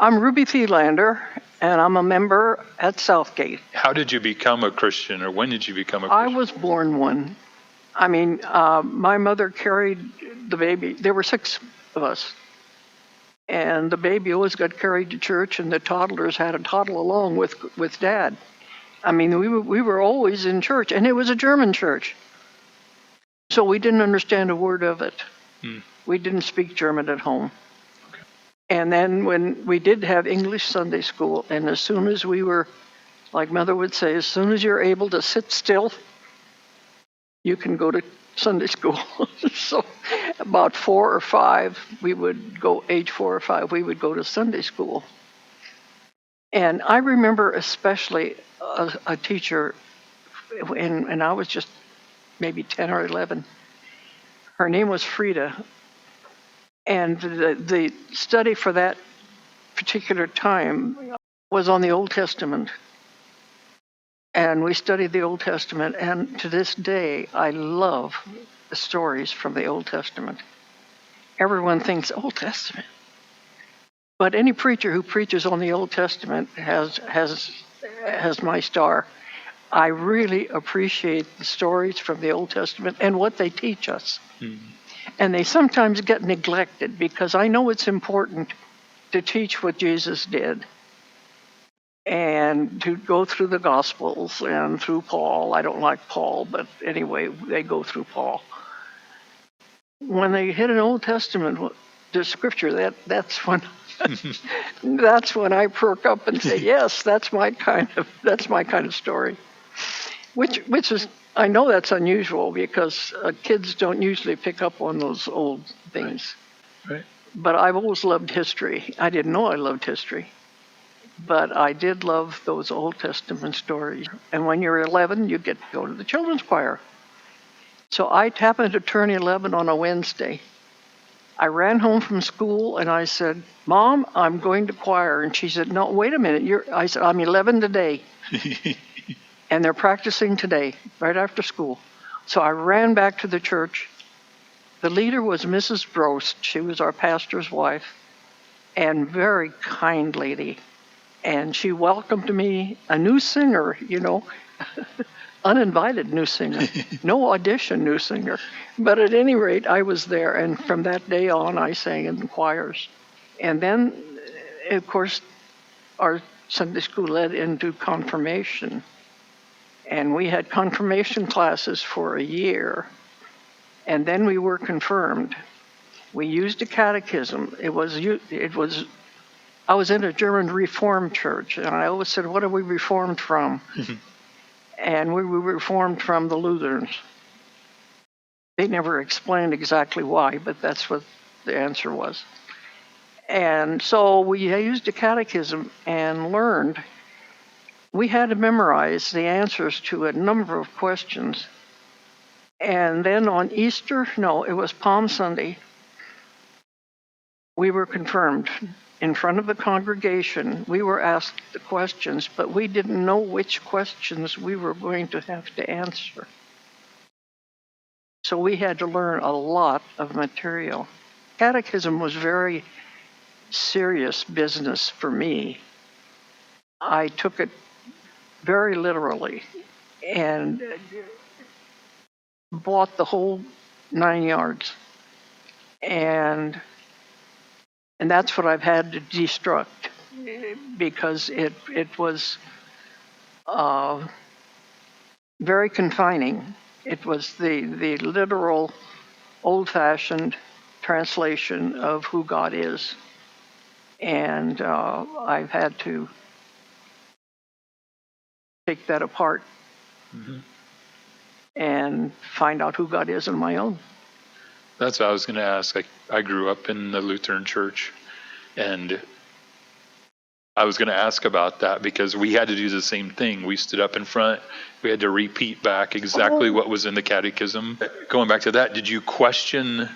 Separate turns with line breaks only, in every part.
I'm Ruby Thelander, and I'm a member at Southgate.
How did you become a Christian, or when did you become a Christian?
I was born one. I mean, my mother carried the baby. There were 6 of us. And the baby always got carried to church, and the toddlers had to toddle along with Dad. I mean, we were always in church, and it was a German church. So we didn't understand a word of it. We didn't speak German at home.
Okay.
And then when we did have English Sunday school, and as soon as we were, like Mother would say, as soon as you're able to sit still, you can go to Sunday school. So about 4 or 5, age 4 or 5, we would go to Sunday school. And I remember especially a teacher, and I was just maybe 10 or 11. Her name was Frida. And the study for that particular time was on the Old Testament. And we studied the Old Testament, and to this day, I love the stories from the Old Testament. Everyone thinks Old Testament. But any preacher who preaches on the Old Testament has my star. I really appreciate the stories from the Old Testament and what they teach us. Mm-hmm. And they sometimes get neglected, because I know it's important to teach what Jesus did and to go through the Gospels and through Paul. I don't like Paul, but anyway, they go through Paul. When they hit an Old Testament, the scripture, that's when that's when I perk up and say, yes, that's my kind of story. Which is, I know that's unusual, because kids don't usually pick up on those old things.
Right.
But I've always loved history. I didn't know I loved history, but I did love those Old Testament stories. And when you're 11, you get to go to the children's choir. So I happened to turn 11 on a Wednesday. I ran home from school and I said, Mom, I'm going to choir. And she said, no, wait a minute. I said, I'm 11 today. And they're practicing today, right after school. So I ran back to the church. The leader was Mrs. Brost. She was our pastor's wife, and very kind lady. And she welcomed me, a new singer, uninvited new singer, no audition new singer. But at any rate, I was there. And from that day on, I sang in the choirs. And then, of course, our Sunday school led into confirmation. And we had confirmation classes for a year. And then we were confirmed. We used a catechism. I was in a German Reformed church, and I always said, what are we Reformed from? And we were Reformed from the Lutherans. They never explained exactly why, but that's what the answer was. And so we used a catechism and learned. We had to memorize the answers to a number of questions. And then on it was Palm Sunday, we were confirmed. In front of the congregation, we were asked the questions, but we didn't know which questions we were going to have to answer. So we had to learn a lot of material. Catechism was very serious business for me. I took it very literally and bought the whole 9 yards. And that's what I've had to destruct, because it was very confining. It was the literal, old-fashioned translation of who God is. And I've had to take that apart and find out who God is on my own.
That's what I was going to ask. I grew up in the Lutheran church, and I was going to ask about that, because we had to do the same thing. We stood up in front. We had to repeat back exactly what was in the catechism. Going back to that, did you question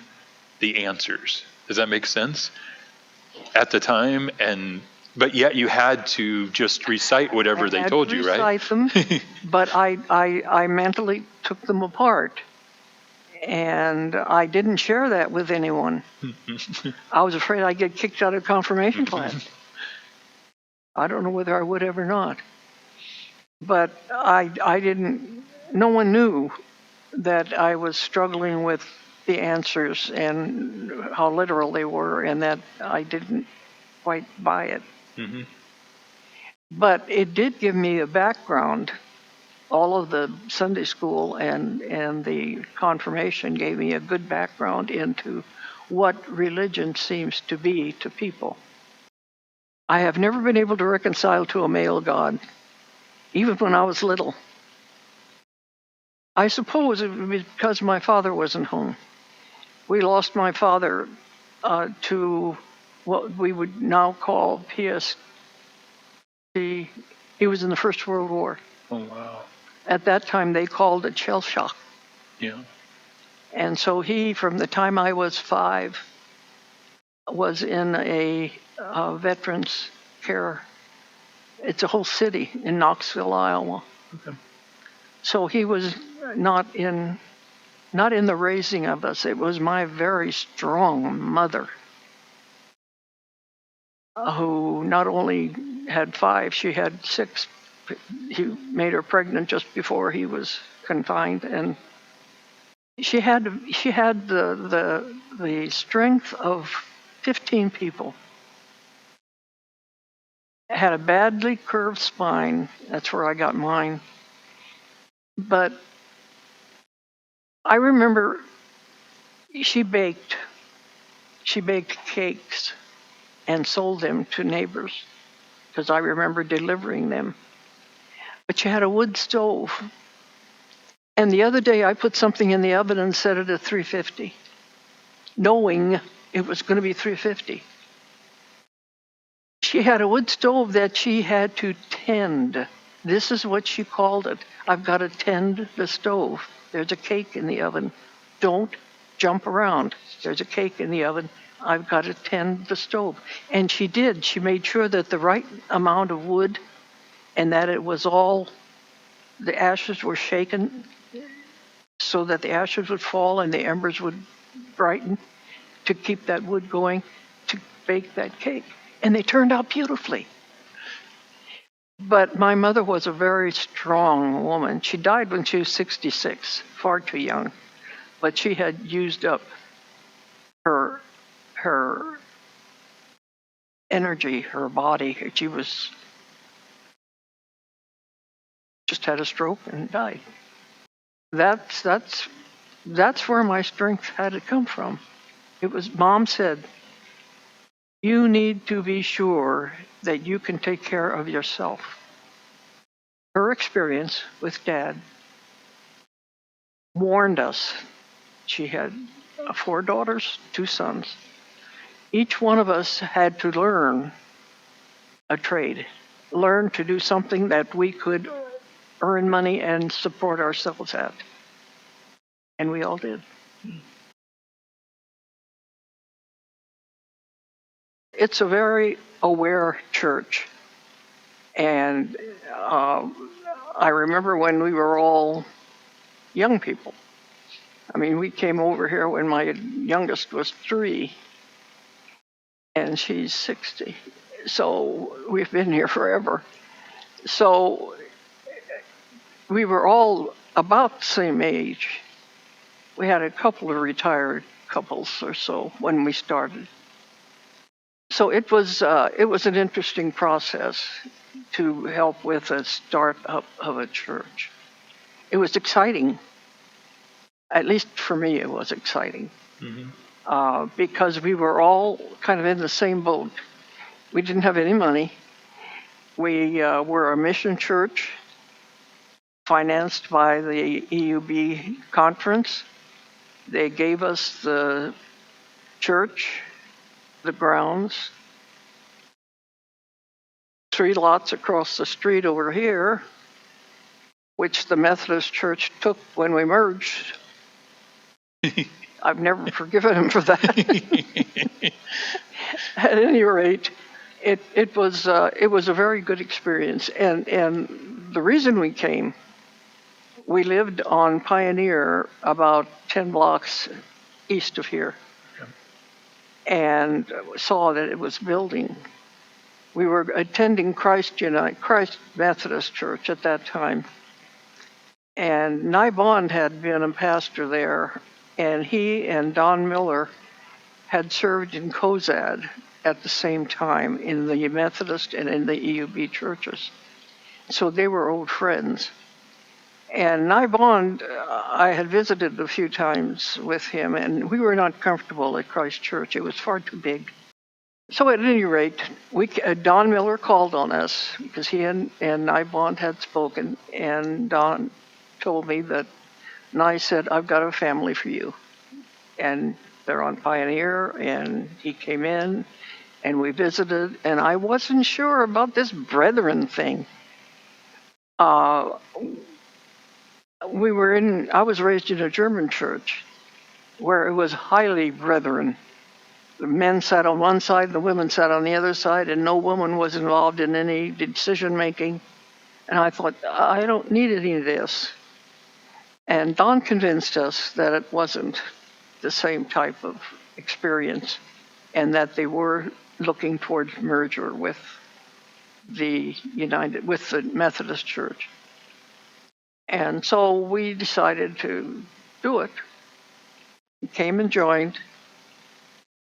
the answers? Does that make sense? At the time, but yet you had to just recite whatever they told you, right?
Recite them, but I mentally took them apart. And I didn't share that with anyone. I was afraid I'd get kicked out of confirmation class. I don't know whether I would have or not. But I didn't, no one knew that I was struggling with the answers and how literal they were, and that I didn't quite buy it.
Mm-hmm.
But it did give me a background. All of the Sunday school and the confirmation gave me a good background into what religion seems to be to people. I have never been able to reconcile to a male God, even when I was little. I suppose it was because my father wasn't home. We lost my father to what we would now call PST. He was in the First World War.
Oh, wow.
At that time, they called it shell shock.
Yeah.
And so he, from the time I was 5, was in a veterans care. It's a whole city in Knoxville, Iowa.
Okay.
So he was not in the raising of us. It was my very strong mother who not only had 5, she had 6. He made her pregnant just before he was confined, and she had the strength of 15 people. Had a badly curved spine. That's where I got mine. But I remember she baked cakes and sold them to neighbors because I remember delivering them. But she had a wood stove. And the other day I put something in the oven and set it at 350, knowing it was going to be 350. She had a wood stove that she had to tend. This is what she called it. I've got to tend the stove. There's a cake in the oven. Don't jump around. There's a cake in the oven. I've got to tend the stove. And she did. She made sure that the right amount of wood and that it was all, the ashes were shaken so that the ashes would fall and the embers would brighten to keep that wood going to bake that cake. And they turned out beautifully. But my mother was a very strong woman. She died when she was 66, far too young. But she had used up her energy, her body. She was just had a stroke and died. That's where my strength had to come from. It was, Mom said, you need to be sure that you can take care of yourself. Her experience with Dad warned us. She had 4 daughters, 2 sons. Each one of us had to learn a trade, learn to do something that we could earn money and support ourselves at. And we all did. It's a very aware church. And I remember when we were all young people. I mean, we came over here when my youngest was 3, and she's 60. So we've been here forever. So we were all about the same age. We had a couple of retired couples or so when we started. So it was an interesting process to help with a start-up of a church. It was exciting. At least for me, it was exciting. Mm-hmm. Because we were all kind of in the same boat. We didn't have any money. We were a mission church financed by the EUB conference. They gave us the church, the grounds, 3 lots across the street over here, which the Methodist Church took when we merged. I've never forgiven him for that. At any rate, it was a very good experience, and the reason we came, we lived on Pioneer about 10 blocks east of here, and saw that it was building. we were attending Christ Methodist Church at that time. And Nye Bond had been a pastor there, and he and Don Miller had served in Cozad at the same time in the Methodist and in the EUB churches. So they were old friends. And Nye Bond, I had visited a few times with him, and we were not comfortable at Christ Church. It was far too big. So at any rate, Don Miller called on us because he and Nye Bond had spoken, and Don told me that Nye said, "I've got a family for you." And they're on Pioneer, and he came in, and we visited, and I wasn't sure about this brethren thing. I was raised in a German church where it was highly brethren. The men sat on one side, the women sat on the other side, and no woman was involved in any decision making. And I thought, I don't need any of this. And Don convinced us that it wasn't the same type of experience, and that they were looking towards merger with the Methodist Church. And so we decided to do it. We came and joined,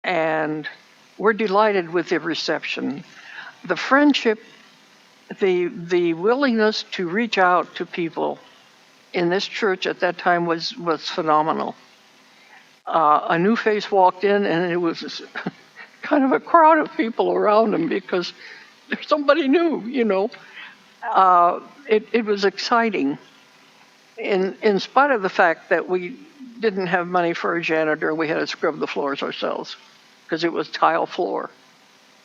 and we're delighted with the reception. The friendship, the willingness to reach out to people in this church at that time was phenomenal. A new face walked in, and it was kind of a crowd of people around him because there's somebody new, you know. It was exciting. In spite of the fact that we didn't have money for a janitor, we had to scrub the floors ourselves because it was tile floor.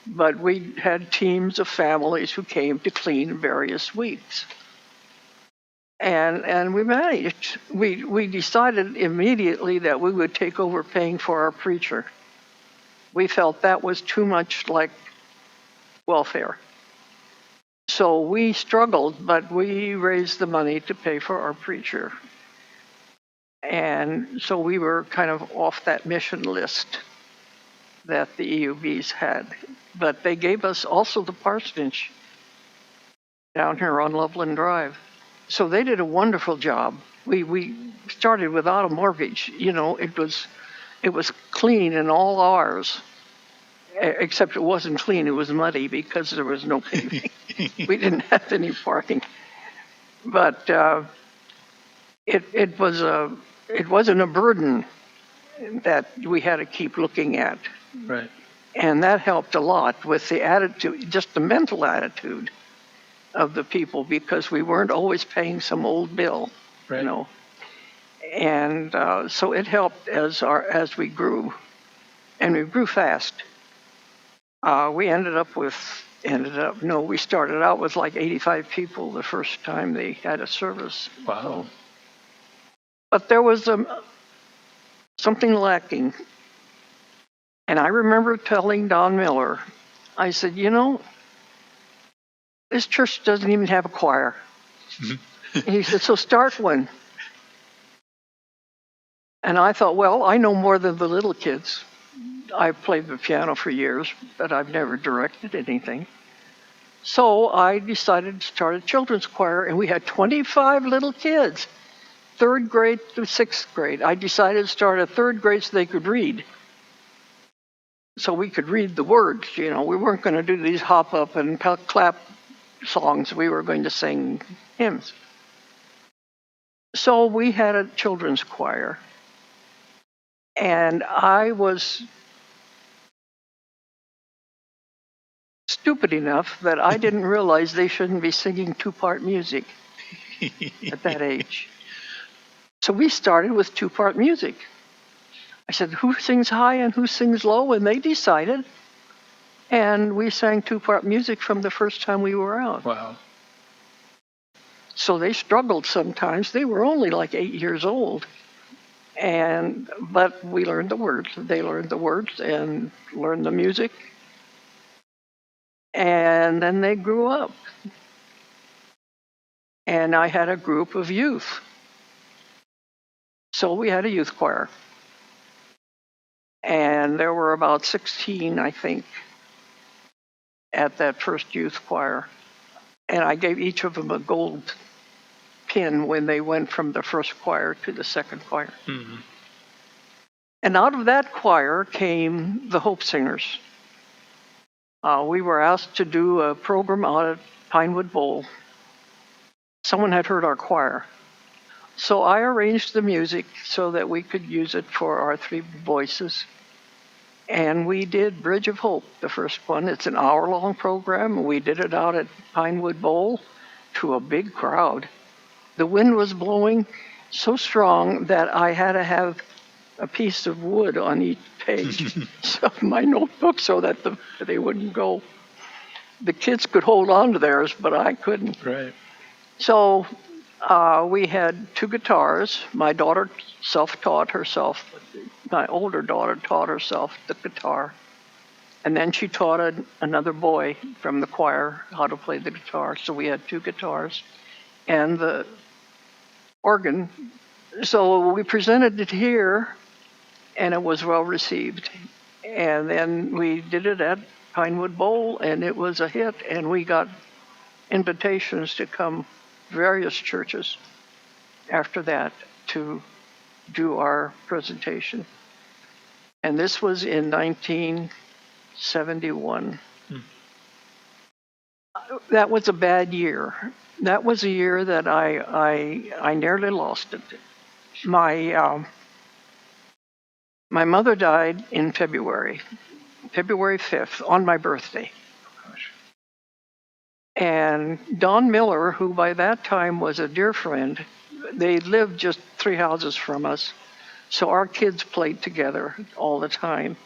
But we had teams of families who came to clean various weeks. And we managed. We decided immediately that we would take over paying for our preacher. We felt that was too much like welfare. So we struggled, but we raised the money to pay for our preacher. And so we were kind of off that mission list that the EUBs had. But they gave us also the parsonage down here on Loveland Drive. So they did a wonderful job. We started without a mortgage. You know, it was clean and all ours, except it wasn't clean. It was muddy because there was no paving. We didn't have any parking. But it wasn't a burden that we had to keep looking at.
Right.
And that helped a lot with the attitude, just the mental attitude of the people, because we weren't always paying some old bill,
right.
You know. And so it helped as we grew, and we grew fast. We started out with like 85 people the first time they had a service.
Wow.
But there was something lacking. And I remember telling Don Miller, I said, you know, this church doesn't even have a choir. He said, so start one. And I thought, well, I know more than the little kids. I played the piano for years, but I've never directed anything. So I decided to start a children's choir, and we had 25 little kids, 3rd grade through 6th grade. I decided to start a 3rd grade so they could read. So we could read the words, you know. We weren't going to do these hop up and clap songs. We were going to sing hymns. So we had a children's choir. And I was stupid enough that I didn't realize they shouldn't be singing 2-part music at that age. So we started with 2-part music. I said, who sings high and who sings low? And they decided. And we sang 2-part music from the first time we were out.
Wow.
So they struggled sometimes. They were only like 8 years old. But we learned the words. They learned the words and learned the music. And then they grew up. And I had a group of youth. So we had a youth choir. And there were about 16, I think. at that first youth choir. And I gave each of them a gold pin when they went from the first choir to the second choir. Mm-hmm. And out of that choir came the Hope Singers. We were asked to do a program out at Pinewood Bowl. Someone had heard our choir. So I arranged the music so that we could use it for our three voices. And we did Bridge of Hope, the first one. It's an hour-long program. We did it out at Pinewood Bowl to a big crowd. The wind was blowing so strong that I had to have a piece of wood on each page of my notebook so that they wouldn't go. The kids could hold on to theirs, but I couldn't.
Right.
So we had two guitars. My daughter self-taught herself. My older daughter taught herself the guitar. And then she taught another boy from the choir how to play the guitar. So we had two guitars and the organ. So we presented it here, and it was well received. And then we did it at Pinewood Bowl, and it was a hit. And we got invitations to come various churches after that to do our presentation. And this was in 1971. That was a bad year. That was a year that I nearly lost it. My mother died in February 5th, on my birthday. And Don Miller, who by that time was a dear friend, they lived just 3 houses from us. So our kids played together all the time.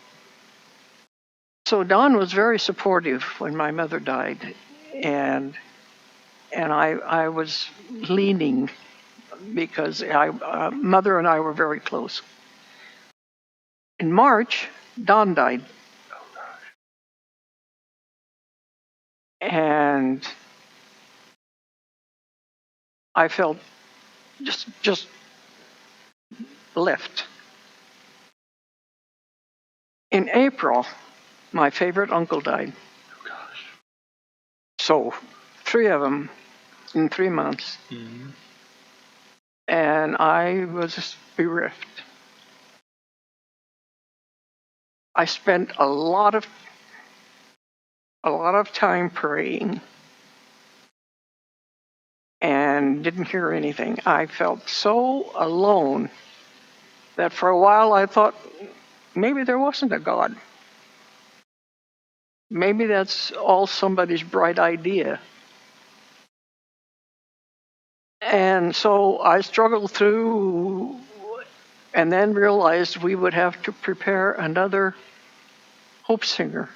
So Don was very supportive when my mother died. And I was leaning because Mother and I were very close. In March, Don died. And I felt just left. In April, my favorite uncle died. Oh, gosh. So 3 of them in 3 months. Mm-hmm. And I was bereft. I spent a lot of time praying and didn't hear anything. I felt so alone that for a while I thought maybe there wasn't a God. Maybe that's all somebody's bright idea. And so I struggled through and then realized we would have to prepare another Hope Singer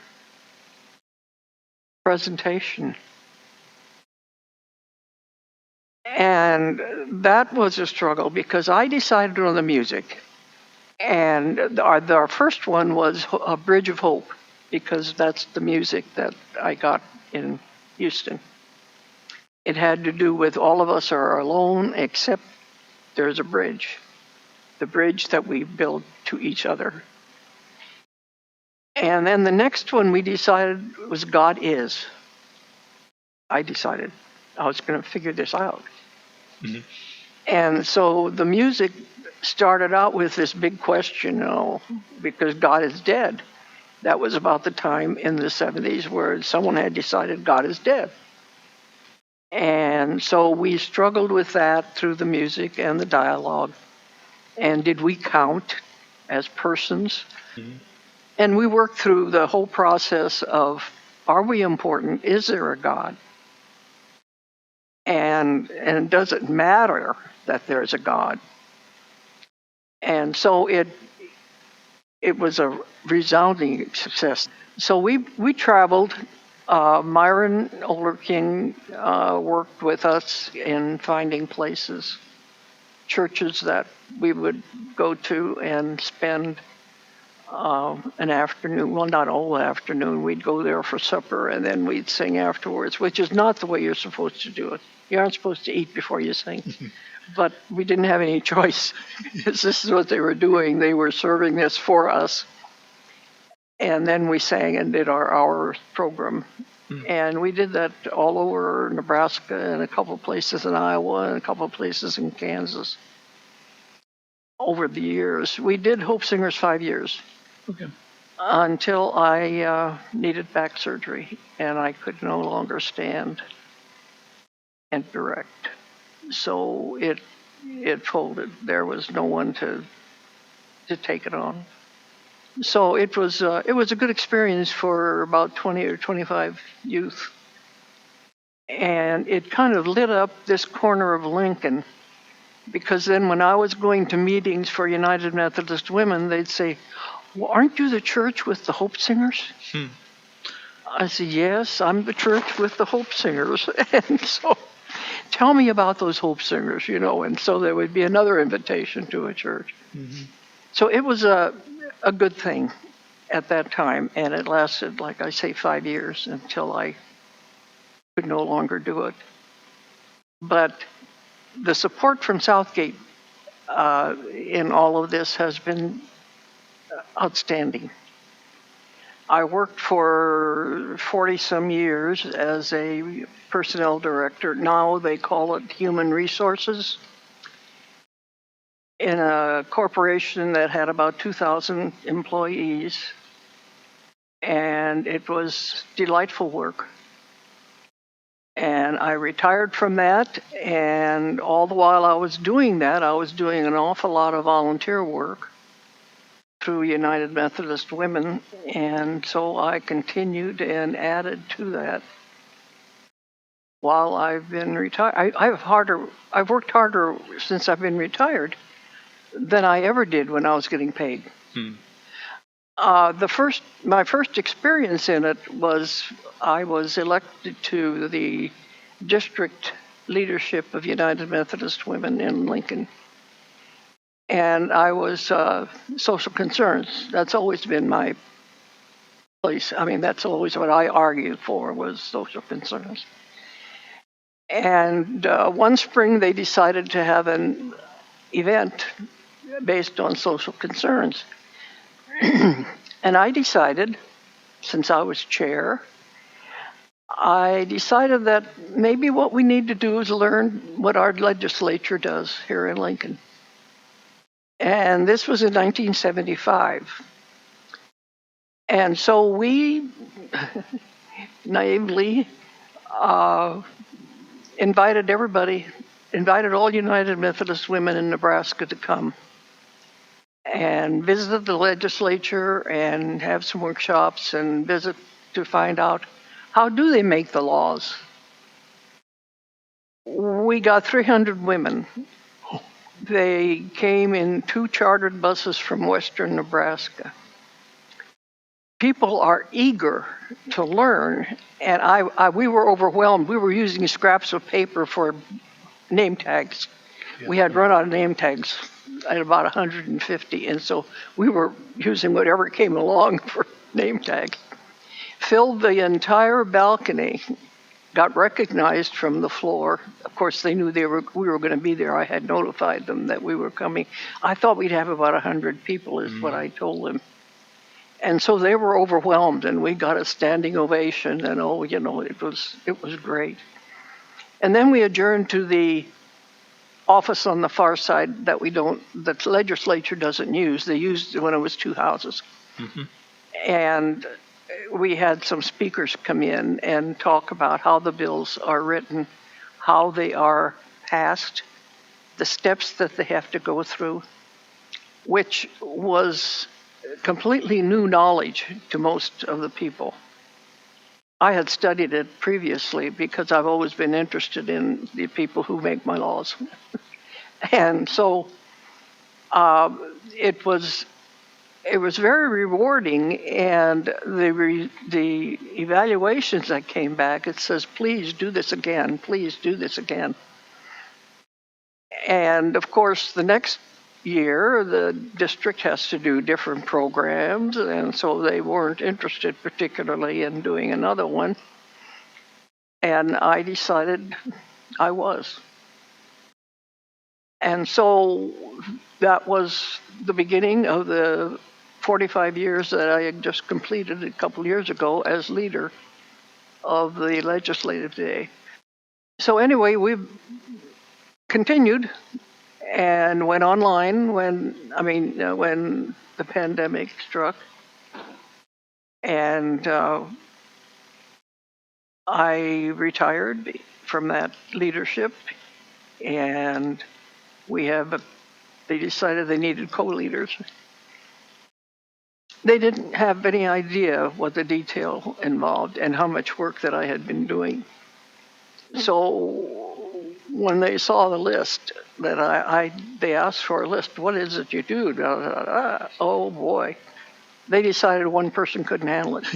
presentation. And that was a struggle because I decided on the music. And our first one was A Bridge of Hope, because that's the music that I got in Houston. It had to do with all of us are alone except there's a bridge, the bridge that we build to each other. And then the next one we decided was God Is. I decided I was going to figure this out. Mm-hmm. And so the music started out with this big question, because God is dead. That was about the time in the 70s where someone had decided God is dead. And so we struggled with that through the music and the dialogue. And did we count as persons? Mm-hmm. And we worked through the whole process of, are we important? Is there a God? And does it matter that there's a God? And so it was a resounding success. So we traveled. Myron Older King worked with us in finding places, churches that we would go to and spend an afternoon, well, not all afternoon. We'd go there for supper and then we'd sing afterwards, which is not the way you're supposed to do it. You aren't supposed to eat before you sing. But we didn't have any choice because this is what they were doing. They were serving this for us. And then we sang and did our hour program. And we did that all over Nebraska and a couple of places in Iowa and a couple of places in Kansas over the years. We did Hope Singers 5 years.
Okay.
Until I needed back surgery and I could no longer stand and direct. So it folded. There was no one to take it on. So it was a good experience for about 20 or 25 youth. And it kind of lit up this corner of Lincoln, because then when I was going to meetings for United Methodist Women, they'd say, "Well, aren't you the church with the Hope Singers?" I said, "Yes, I'm the church with the Hope Singers." And so, tell me about those Hope Singers, and so there would be another invitation to a church. So it was a good thing at that time, and it lasted, like I say, 5 years until I could no longer do it. But the support from Southgate in all of this has been outstanding. I worked for 40-some years as a personnel director. Now they call it human resources, in a corporation that had about 2,000 employees. And it was delightful work. And I retired from that, and all the while I was doing that, I was doing an awful lot of volunteer work through United Methodist Women, and so I continued and added to that while I've been retired. I've worked harder since I've been retired than I ever did when I was getting paid. My first experience in it was I was elected to the district leadership of United Methodist Women in Lincoln. And I was social concerns. That's always been my place. I mean, that's always what I argued for, was social concerns. And one spring they decided to have an event based on social concerns. And I decided, since I was chair, I decided that maybe what we need to do is learn what our legislature does here in Lincoln. And this was in 1975. And so we naively invited all United Methodist Women in Nebraska to come and visit the legislature and have some workshops and visit to find out how do they make the laws. We got 300 women. They came in 2 chartered buses from western Nebraska. People are eager to learn, and we were overwhelmed. We were using scraps of paper for name tags. Yeah. We had run out of name tags at about 150, and so we were using whatever came along for name tags. Filled the entire balcony, got recognized from the floor. Of course, they knew we were going to be there. I had notified them that we were coming. I thought we'd have about 100 people, is what I told them. And so they were overwhelmed, and we got a standing ovation, and it was great. And then we adjourned to the office on the far side that the legislature doesn't use. They used it when it was 2 houses. And we had some speakers come in and talk about how the bills are written, how they are passed, the steps that they have to go through, which was completely new knowledge to most of the people. I had studied it previously because I've always been interested in the people who make my laws. And so it was very rewarding, and the evaluations that came back, it says, please do this again, please do this again. And of course, the next year, the district has to do different programs, and so they weren't interested particularly in doing another one. And I decided I was. And so that was the beginning of the 45 years that I had just completed a couple years ago as leader of the legislative day. So anyway, we've continued and went online when the pandemic struck, and I retired from that leadership, and they decided they needed co-leaders. They didn't have any idea what the detail involved and how much work that I had been doing. So when they saw the list that they asked for a list, what is it you do? Oh boy. They decided one person couldn't handle it.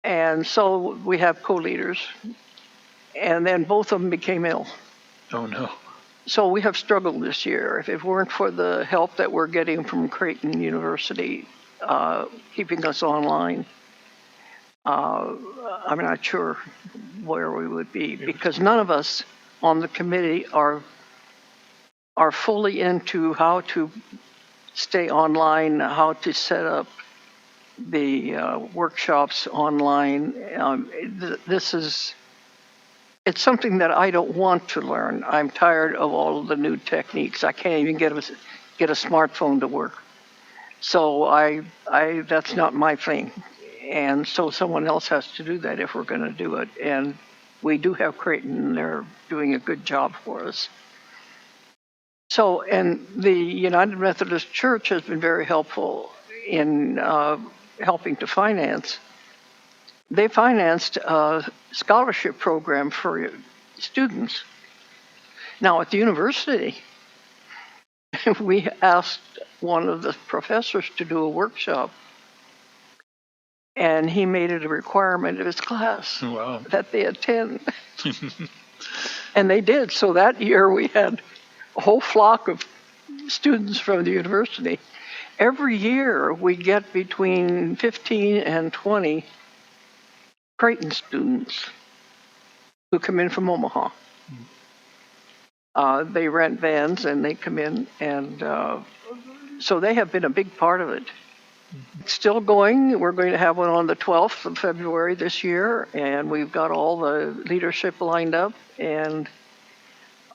And so we have co-leaders, and then both of them became ill.
Oh no.
So we have struggled this year. If it weren't for the help that we're getting from Creighton University, keeping us online, I'm not sure where we would be, because none of us on the committee are fully into how to stay online, how to set up the workshops online. It's something that I don't want to learn. I'm tired of all of the new techniques. I can't even get a smartphone to work. So that's not my thing. And so someone else has to do that if we're going to do it. And we do have Creighton, and they're doing a good job for us. So, and the United Methodist Church has been very helpful in helping to finance. They financed a scholarship program for students. Now, at the university, we asked one of the professors to do a workshop, and he made it a requirement of his class that they attend. And they did. So that year we had a whole flock of students from the university. Every year we get between 15 and 20 Creighton students who come in from Omaha. They rent vans and they come in, and so they have been a big part of it. It's still going. We're going to have one on the 12th of February this year, and we've got all the leadership lined up, and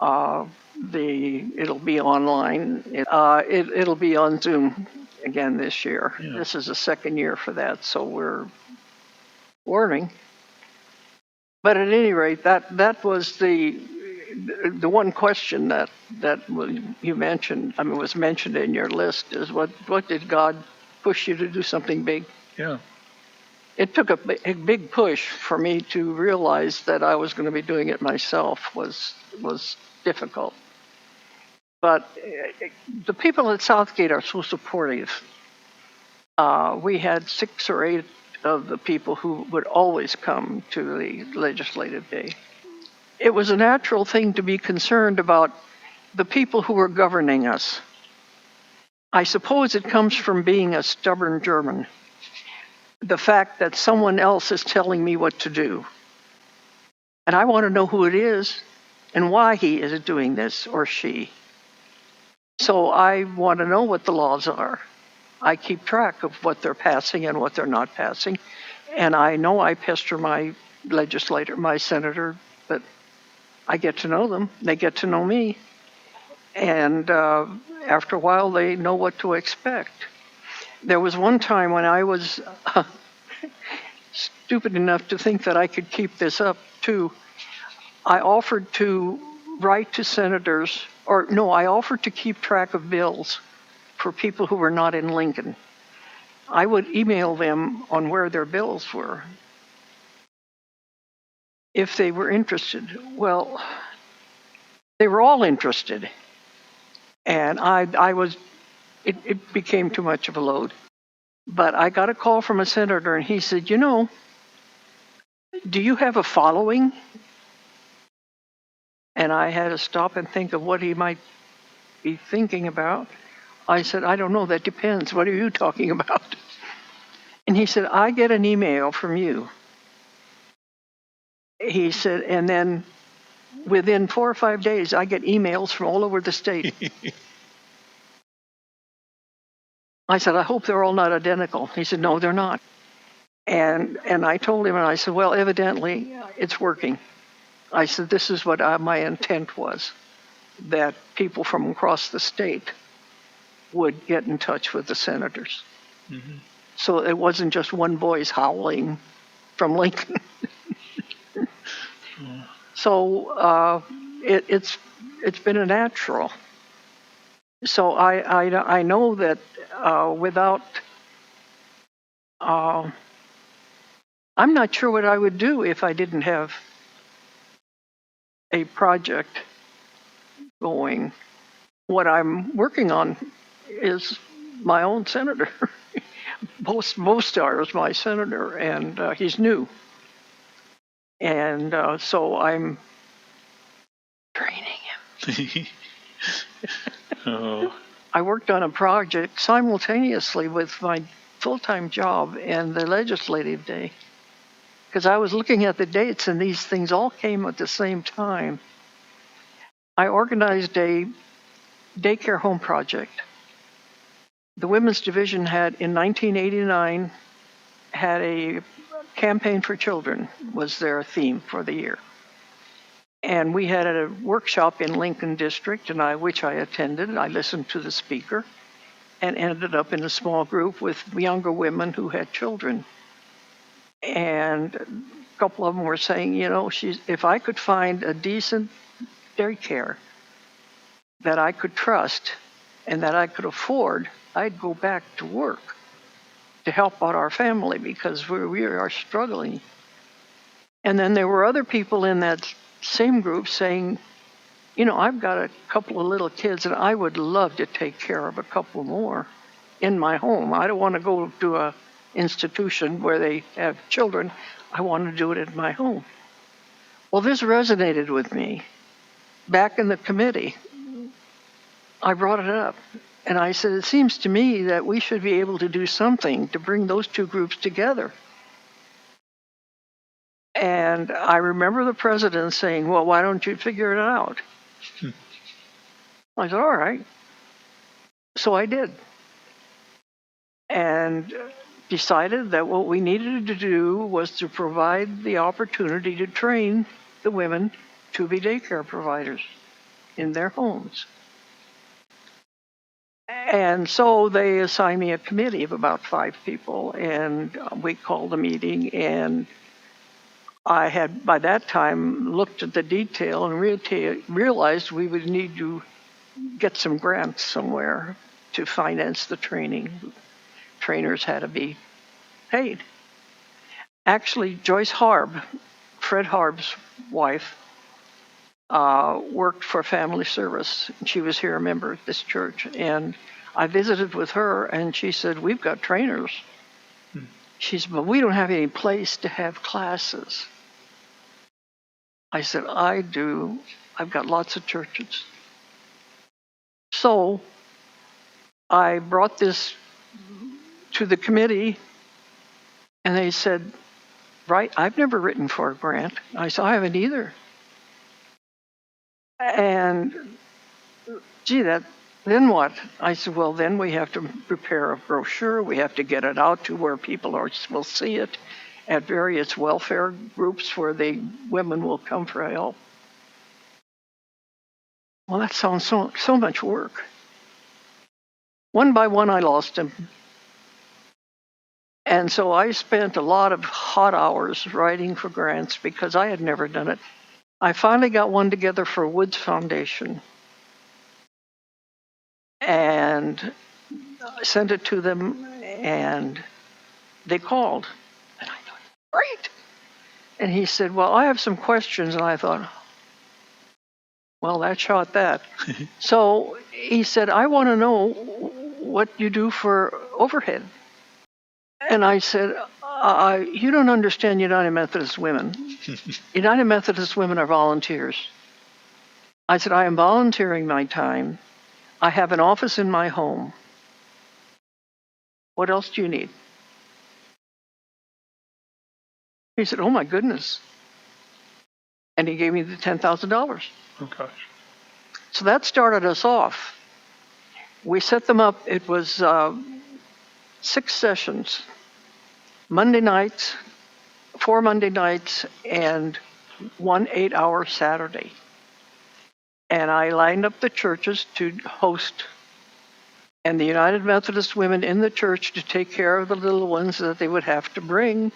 it'll be online. It'll be on Zoom again this year. Yeah. This is the second year for that, so we're learning. But at any rate, that was the one question that you mentioned. I mean, was mentioned in your list is what did God push you to do something big?
Yeah.
It took a big push for me to realize that I was going to be doing it myself. Was difficult. But the people at Southgate are so supportive. We had 6 or 8 of the people who would always come to the legislative day. It was a natural thing to be concerned about the people who were governing us. I suppose it comes from being a stubborn German. The fact that someone else is telling me what to do. And I want to know who it is and why he is doing this or she. So I want to know what the laws are. I keep track of what they're passing and what they're not passing. And I know I pester my legislator, my senator, but I get to know them. They get to know me. And after a while, they know what to expect. There was one time when I was stupid enough to think that I could keep this up, too. I offered to write to senators, I offered to keep track of bills for people who were not in Lincoln. I would email them on where their bills were if they were interested. Well, they were all interested. And it became too much of a load. But I got a call from a senator, and he said, do you have a following? And I had to stop and think of what he might be thinking about. I said, I don't know, that depends. What are you talking about? And he said, I get an email from you. He said, and then within 4 or 5 days, I get emails from all over the state. I said, I hope they're all not identical. He said, no, they're not. And I told him, and I said, well, evidently it's working. I said, this is what my intent was, that people from across the state would get in touch with the senators.
Mm-hmm.
So it wasn't just one voice howling from Lincoln. So it's been a natural. So I know that without, I'm not sure what I would do if I didn't have a project going. What I'm working on is my own senator. Bostar is my senator, and he's new. And so I'm training him.
Oh.
I worked on a project simultaneously with my full-time job and the legislative day, because I was looking at the dates and these things all came at the same time. I organized a daycare home project. The Women's Division had, in 1989, had a campaign for children was their theme for the year. And we had a workshop in Lincoln District, which I attended. I listened to the speaker and ended up in a small group with younger women who had children. And a couple of them were saying, if I could find a decent daycare that I could trust and that I could afford, I'd go back to work to help out our family because we are struggling. And then there were other people in that same group saying, I've got a couple of little kids and I would love to take care of a couple more in my home. I don't want to go to an institution where they have children. I want to do it at my home. Well, this resonated with me. Back in the committee, I brought it up. And I said, it seems to me that we should be able to do something to bring those two groups together. And I remember the president saying, well, why don't you figure it out? I said, all right. So I did. And decided that what we needed to do was to provide the opportunity to train the women to be daycare providers in their homes. And so they assigned me a committee of about 5 people, and we called a meeting, and I had, by that time, looked at the detail and realized we would need to get some grants somewhere to finance the training. Trainers had to be paid. Actually, Joyce Harb, Fred Harb's wife, worked for Family Service. She was here, a member of this church, and I visited with her, and she said, we've got trainers. She said, but we don't have any place to have classes. I said, I do. I've got lots of churches. So I brought this to the committee, and they said, right, I've never written for a grant. I said, I haven't either. And gee, then what? I said, well, then we have to prepare a brochure. We have to get it out to where people will see it at various welfare groups where the women will come for help. Well, that sounds so much work. One by one, I lost him. And so I spent a lot of hot hours writing for grants because I had never done it. I finally got one together for Woods Foundation and I sent it to them, and they called. And I thought, great. And he said, well, I have some questions. And I thought, well, that shot that. So he said, I want to know what you do for overhead. And I said, you don't understand United Methodist Women. United Methodist Women are volunteers. I said, I am volunteering my time. I have an office in my home. What else do you need? He said, oh my goodness. And he gave me the $10,000.
Oh gosh.
So that started us off. We set them up. It was 6 sessions. Monday nights, 4 Monday nights, and 1 8-hour Saturday. And I lined up the churches to host, and the United Methodist women in the church to take care of the little ones that they would have to bring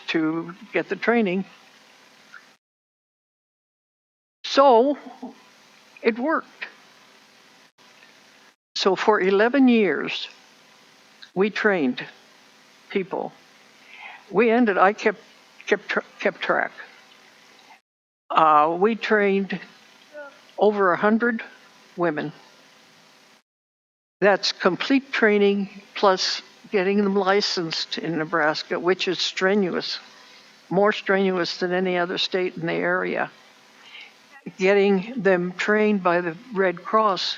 to get the training. So it worked. So for 11 years, we trained people. I kept track. We trained over 100 women. That's complete training plus getting them licensed in Nebraska, which is strenuous, more strenuous than any other state in the area. Getting them trained by the Red Cross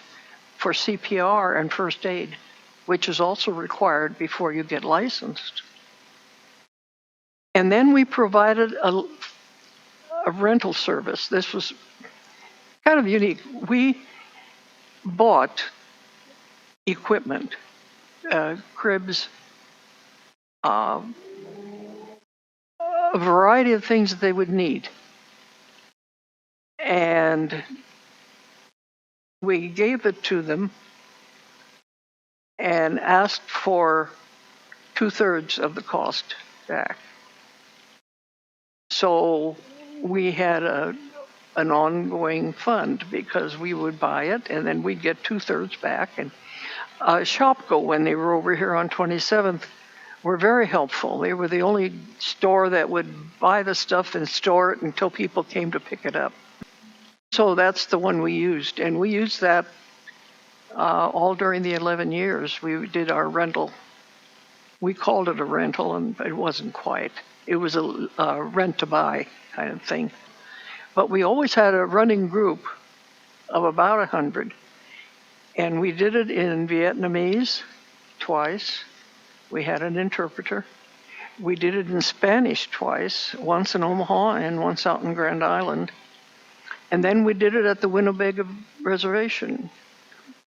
for CPR and first aid, which is also required before you get licensed. And then we provided a rental service. This was kind of unique. We bought equipment, cribs, a variety of things that they would need. And we gave it to them and asked for 2/3 of the cost back. So we had an ongoing fund because we would buy it and then we'd get 2/3 back. And Shopko, when they were over here on 27th, were very helpful. They were the only store that would buy the stuff and store it until people came to pick it up. So that's the one we used. And we used that all during the 11 years. We did our rental. We called it a rental, and it wasn't quite. It was a rent-to-buy kind of thing. But we always had a running group of about 100. And we did it in Vietnamese twice. We had an interpreter. We did it in Spanish twice, once in Omaha and once out in Grand Island. And then we did it at the Winnebago Reservation.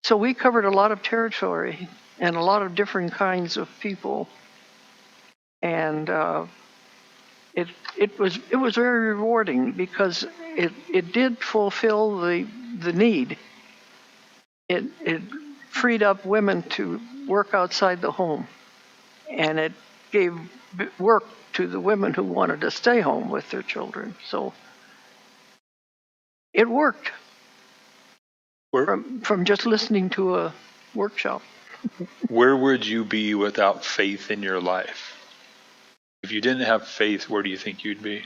So we covered a lot of territory and a lot of different kinds of people. And it was very rewarding because it did fulfill the need. It freed up women to work outside the home, and it gave work to the women who wanted to stay home with their children. So it worked from just listening to a workshop.
Where would you be without faith in your life? If you didn't have faith, where do you think you'd be?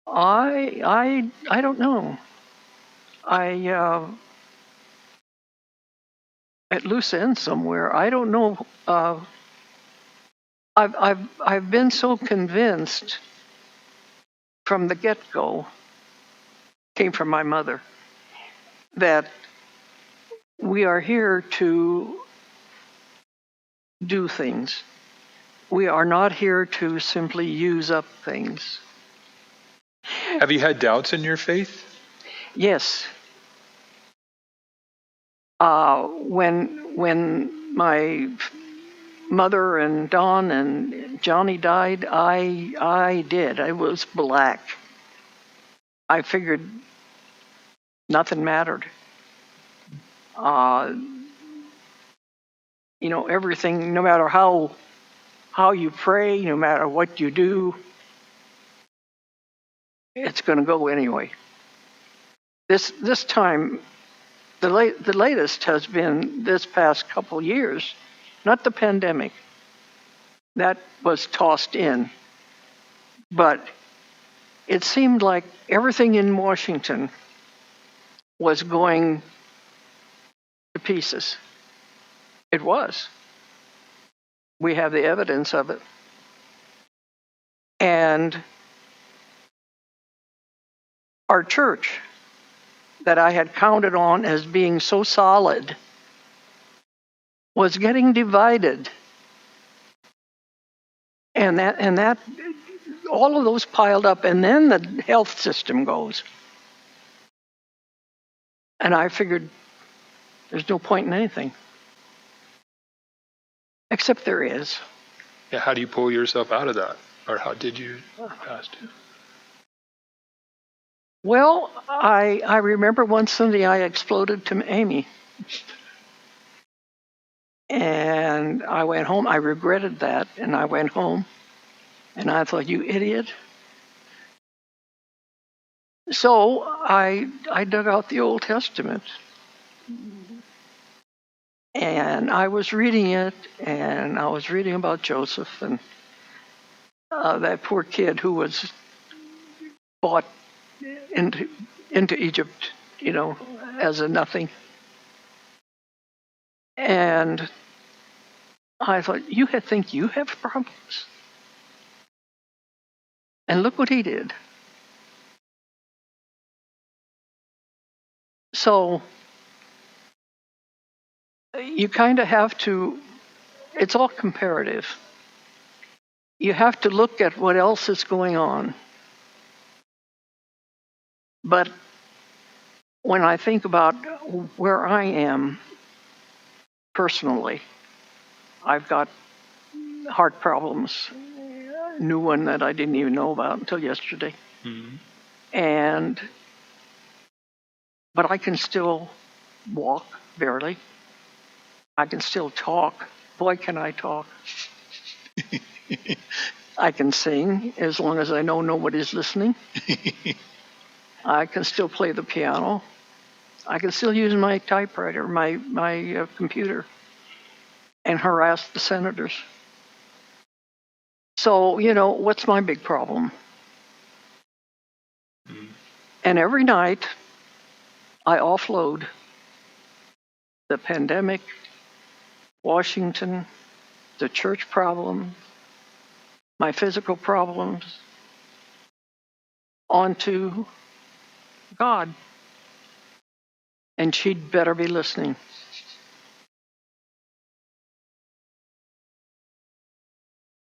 I don't know. At loose end somewhere. I don't know. I've been so convinced from the get-go, came from my mother, that we are here to do things. We are not here to simply use up things.
Have you had doubts in your faith?
Yes. When my mother and Don and Johnny died, I did. I was black. I figured nothing mattered. Everything, no matter how you pray, no matter what you do, it's going to go anyway. This time, the latest has been this past couple years, not the pandemic. That was tossed in. But it seemed like everything in Washington was going to pieces. It was. We have the evidence of it. And our church, that I had counted on as being so solid, was getting divided. And that all of those piled up, and then the health system goes. And I figured there's no point in anything. except there is.
Yeah, how do you pull yourself out of that? Or how did you past it?
Well, I remember one Sunday I exploded to Amy. And I went home. I regretted that. And I went home. And I thought, you idiot. So I dug out the Old Testament. And I was reading it. And I was reading about Joseph and that poor kid who was bought into Egypt, as a nothing. And I thought, you think you have problems? And look what he did. So you kind of have to, it's all comparative. You have to look at what else is going on. But when I think about where I am personally, I've got heart problems, new one that I didn't even know about until yesterday. Mm-hmm. But I can still walk, barely. I can still talk. Boy, can I talk. I can sing as long as I know nobody's listening. I can still play the piano. I can still use my typewriter, my computer, and harass the senators. So, what's my big problem? Mm. And every night, I offload the pandemic, Washington, the church problem, my physical problems, onto God. And she'd better be listening.